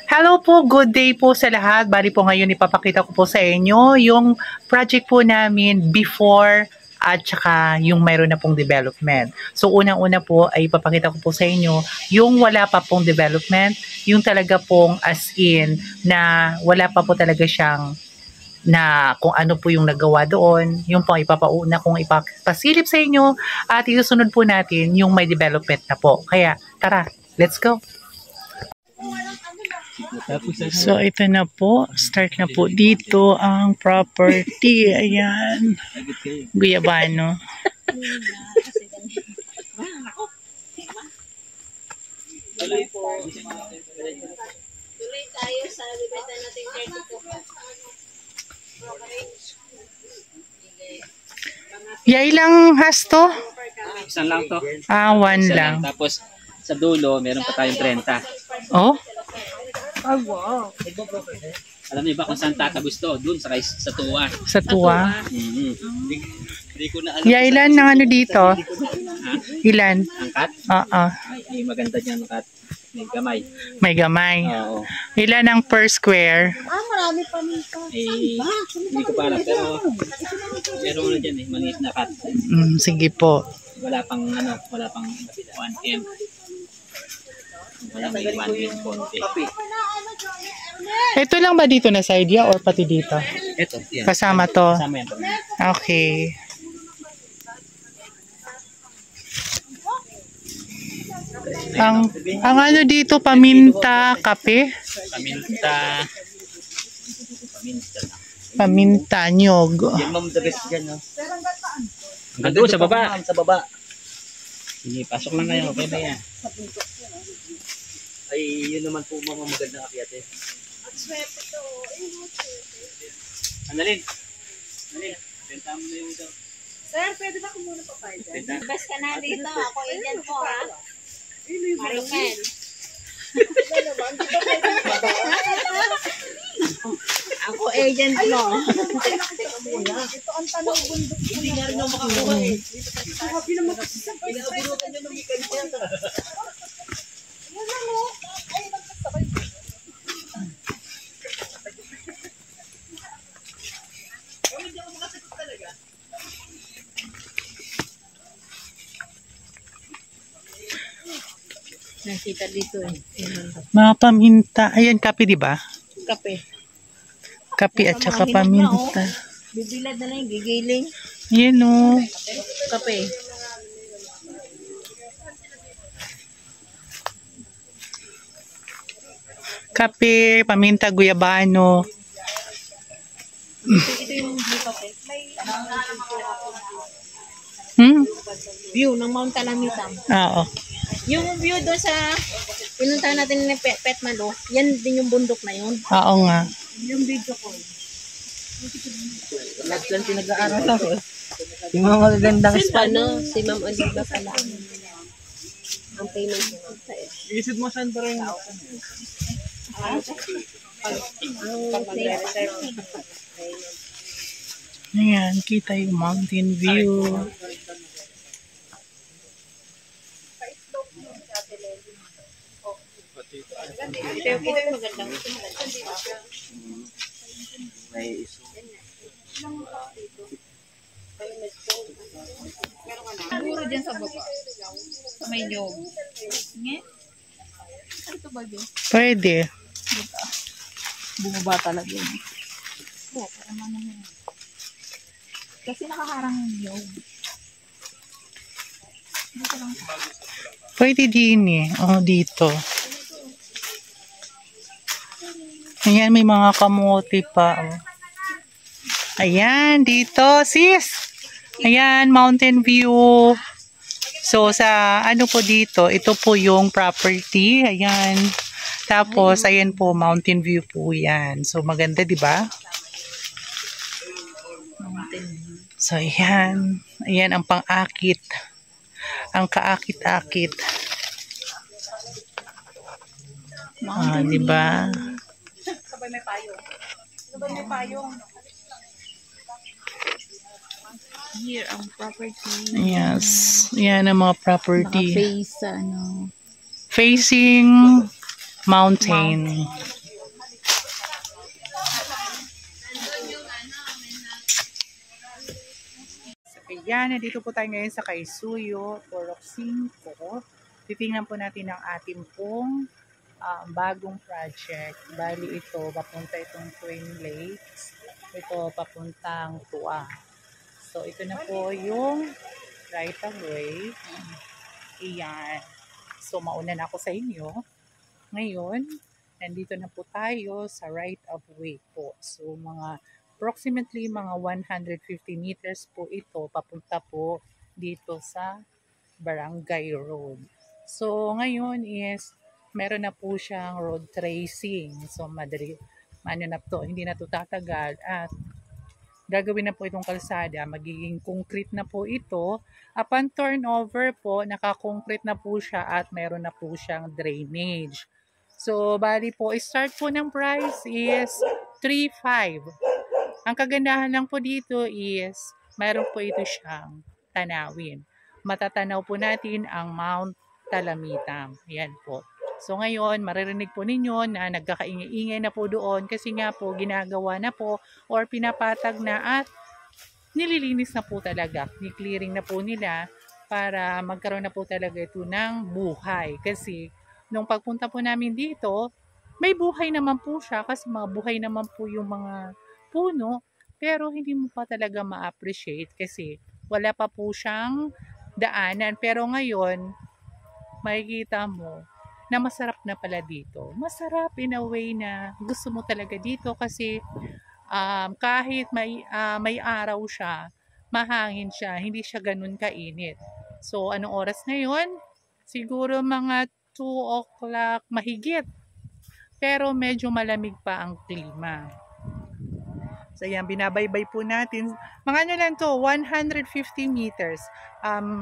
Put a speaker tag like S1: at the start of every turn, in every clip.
S1: Hello po, good day po sa lahat. Bali po ngayon ipapakita ko po sa inyo yung project po namin before at saka yung mayroon na pong development. So unang-una po ay ipapakita ko po sa inyo yung wala pa pong development, yung talaga pong as in na wala pa po talaga siyang na kung ano po yung nagawa doon, yung pong ipapauna kong ipapasilip sa inyo at isusunod po natin yung may development na po. Kaya tara, let's go! So, ito na po. Start na po dito ang property. Ayan. Guyabano.
S2: Tuloy tayo sa libeta natin
S1: Ilang hasto?
S3: Isang lang to.
S1: One
S3: Isa
S1: lang.
S3: Tapos sa dulo, meron pa tayong 30.
S1: Oh?
S2: Oh, wow.
S3: Alam niyo ba kung saan tatagos to? Doon sa tuwa.
S1: Sa tuwa.
S3: Hindi ko na alam.
S1: Ilan ng ano dito? Ilan?
S3: Angkat?
S1: Oo.
S3: Ay, maganda dyan angkat. May gamay.
S1: May gamay.
S3: Oo.
S1: Ilan ang per square?
S2: Marami pa nito.
S3: Hindi ko pa alam. Pero meron na dyan maliit na cut.
S1: Sige po.
S3: Wala pang 1M. Wala may 1M konti.
S1: Ito lang ba dito na sa idea or pati dito?
S3: Ito, yan.
S1: Kasama to.
S3: Kasama yan.
S1: Okay. Ang ano dito, paminta, kape?
S3: Paminta.
S1: Paminta, nyog.
S3: Yan ma'am, the best dyan, no? Hanggang doon, sa baba. Sa baba. Sige, pasok lang kayo. Okay na yan. Ay, yun naman po mga magandang akyat eh.
S2: At swerte to.
S3: Annalyn. Benta mo na yung ito.
S2: Sir, pwede ba kumuna pa tayo dyan? Best ka na dito. Ako agent ko, ha? Marimen. Ako agent mo. Ito ang tanong bundok.
S3: Hindi nga rin ako makakuha eh.
S2: Sabi naman kasi sa
S3: Pinabunutan nyo ng weekend yan.
S2: Wala mo. Ay, nagkasabay.
S3: Hindi ako makasagot talaga.
S2: Nakita dito eh.
S1: Mga paminta. Ayan, kape, di ba?
S2: Kape.
S1: Kape at saka paminta.
S2: Bibilad na lang yung gigiling.
S1: Yan o.
S2: Kape.
S1: Kape, paminta, guyabano.
S2: Ito yung blue kape. View ng Mount Calamitam.
S1: Oo.
S2: Yung view doon sa pinuntahan natin ni Petmalo, yan din yung bundok na yun.
S1: Oo nga.
S2: Yung video ko.
S3: Lahat lang pinag-aaral ako. Yung mga magagandang spot.
S2: Si Ma'am Oliva pala. Ang payment mo.
S3: Isip mo saan ba rin?
S1: Ayan, kita yung mountain view.
S2: Ito yung magandang.
S3: May iso.
S2: Siguro dyan sa baba. Sa may nyog. Nga? Ito ba dyan?
S1: Pwede.
S2: Bumaba talaga yun. Oo, para naman. Kasi nakaharang yung nyog. Dito lang.
S1: Pwede din eh. Oh, dito. Ayan, may mga kamote pa. Oh. Ayan, dito, sis. Ayan, mountain view. So, sa ano po dito, ito po yung property. Ayan. Tapos, ayan po, mountain view po yan. So, maganda, di ba? So, ayan. Ayan ang pang-akit. Ang kaakit-akit. Di ba?
S2: Sabay may payong. Sabay may payong. Here ang property.
S1: Yes. Yan ang mga property.
S2: Face ano.
S1: Facing mountain. yan, nandito po tayo ngayon sa Kaisuyo, Purok 5. Titingnan po natin ang ating pong bagong project. Bali ito, papunta itong Twin Lakes. Ito, papuntang Tua. So, ito na po yung right of way. Iyan. So, mauna na ako sa inyo. Ngayon, nandito na po tayo sa right of way po. So, approximately mga 150 meters po ito, papunta po dito sa Barangay Road. So, ngayon is, meron na po siyang road tracing. So, madali, hindi na ito tatagal. At, gagawin na po itong kalsada. Magiging concrete na po ito. Upon turnover po, naka-concrete na po siya at meron na po siyang drainage. So, bali po, start po ng price is 3.5. Ang kagandahan lang po dito is, mayroon po ito siyang tanawin. Matatanaw po natin ang Mount Talamitam. Yan po. So ngayon, maririnig po ninyo na nagkakaingay-ingay na po doon kasi nga po ginagawa na po or pinapatag na at nililinis na po talaga. Ni-clearing na po nila para magkaroon na po talaga ito ng buhay. Kasi nung pagpunta po namin dito, may buhay naman po siya kasi mga buhay naman po yung mga puno, pero hindi mo pa talaga ma-appreciate kasi wala pa po siyang daanan. Pero ngayon, makikita mo na masarap na pala dito. Masarap in a way na gusto mo talaga dito kasi kahit may araw siya, mahangin siya, hindi siya ganun kainit. So, anong oras ngayon? Siguro mga 2 o'clock mahigit. Pero medyo malamig pa ang klima. So, ayan, binabaybay po natin. Mga ano lang to, 150 meters.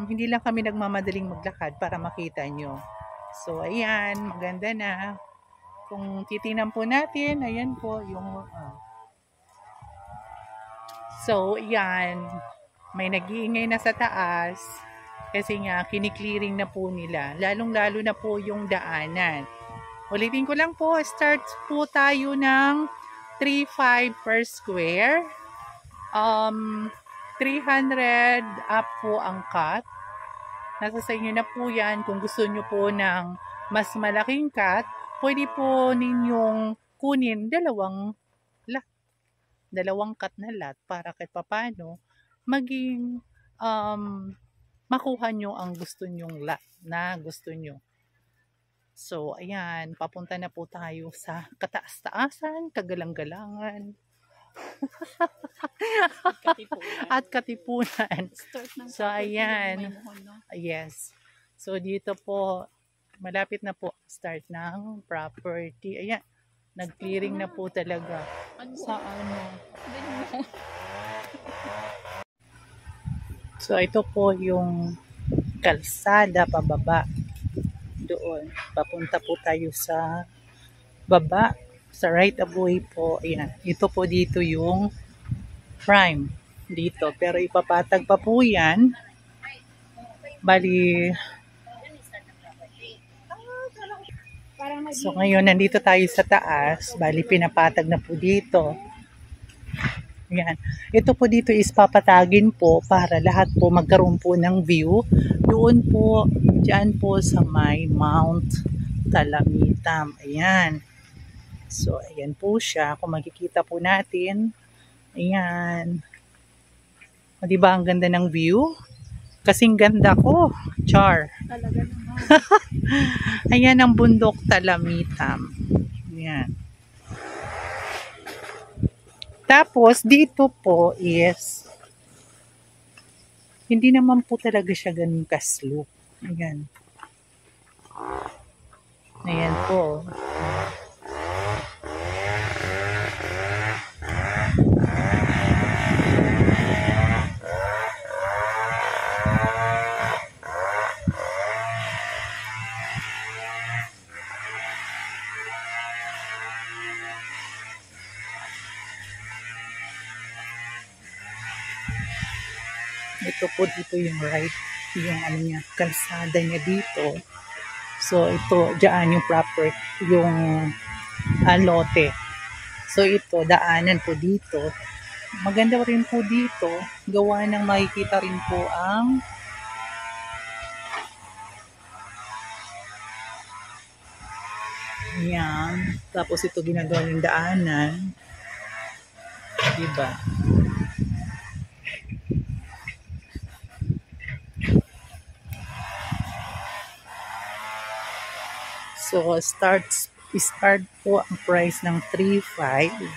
S1: Hindi lang kami nagmamadaling maglakad para makita nyo. So, ayan, maganda na. Kung titingnan po natin, ayan po yung... So, ayan, may nag-iingay na sa taas. Kasi nga, kiniklearing na po nila. Lalong-lalo na po yung daanan. Ulitin ko lang po, start po tayo ng 3.5 per square. 300 up po ang cut. Nasa sa inyo na po yan. Kung gusto nyo po ng mas malaking cut, pwede po ninyong kunin dalawang cut na lot para kahit papano maging makuha nyo ang gusto nyong lot na gusto nyo. So, ayan, papunta na po tayo sa kataas-taasan, kagalang-galangan. At katipunan. So, ayan. Yes. So, dito po, malapit na po start ng property. Ayan, nag-clearing na po talaga. Sa ano? So, ito po yung kalsada pababa. Doon. Papunta po tayo sa baba. Sa right of way po. Ayan. Ito po dito yung prime. Dito. Pero ipapatag pa po yan. Bali. So ngayon, nandito tayo sa taas. Bali, pinapatag na po dito. Ayan. Ito po dito is papatagin po para lahat po magkaroon po ng view. Doon po, dyan po sa may Mount Talamitam. Ayan. So, ayan po siya. Kung makikita po natin. Ayan. O, diba ang ganda ng view? Kasing ganda ko. Char.
S2: Talaga naman.
S1: Ayan ang bundok Talamitam. Ayan. Tapos, dito po is hindi naman po talaga siya ganun ka-slope. Ayan. Ayan po. Ito po dito yung right, yung ano niya, kalsada niya dito. So ito, diyan yung proper, yung lote. So ito, daanan po dito. Maganda rin po dito, gawa ng makikita rin po ang yan. Tapos ito ginagawa yung daanan. Diba? So, start po ang price ng 3.5.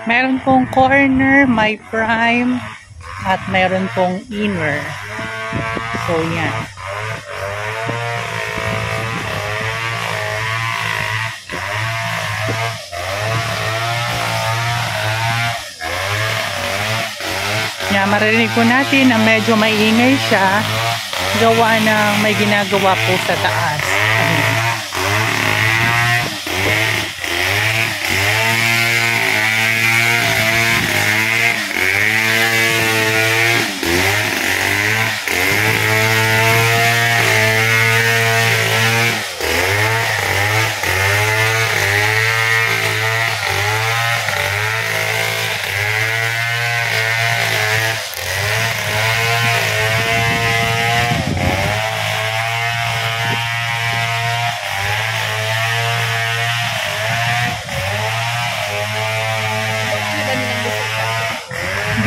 S1: Meron pong corner, may prime, at meron pong inner. So, yan. Yan, maririnig po natin na medyo maingay siya. Gawa ng may ginagawa po sa taas. Ayan.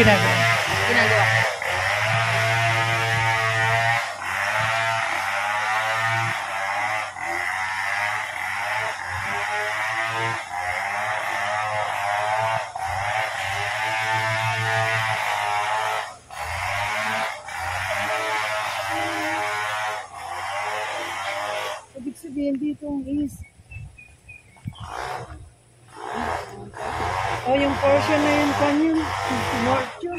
S1: Ginagawa.
S2: Ginagawa.
S4: Ibig sabihin dito is yung portion na yun kanyan north yun.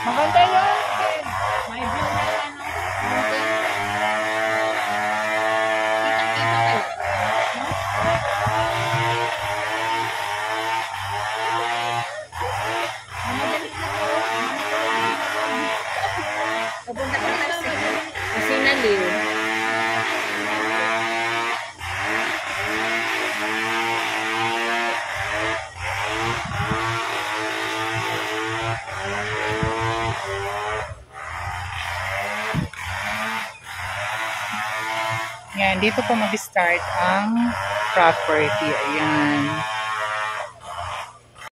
S4: Maganda yun.
S2: May view na yan. Kitang-kita kayo. Papunta ka na kasi naliw.
S1: Yan, dito po mag-start ang property. Ayan.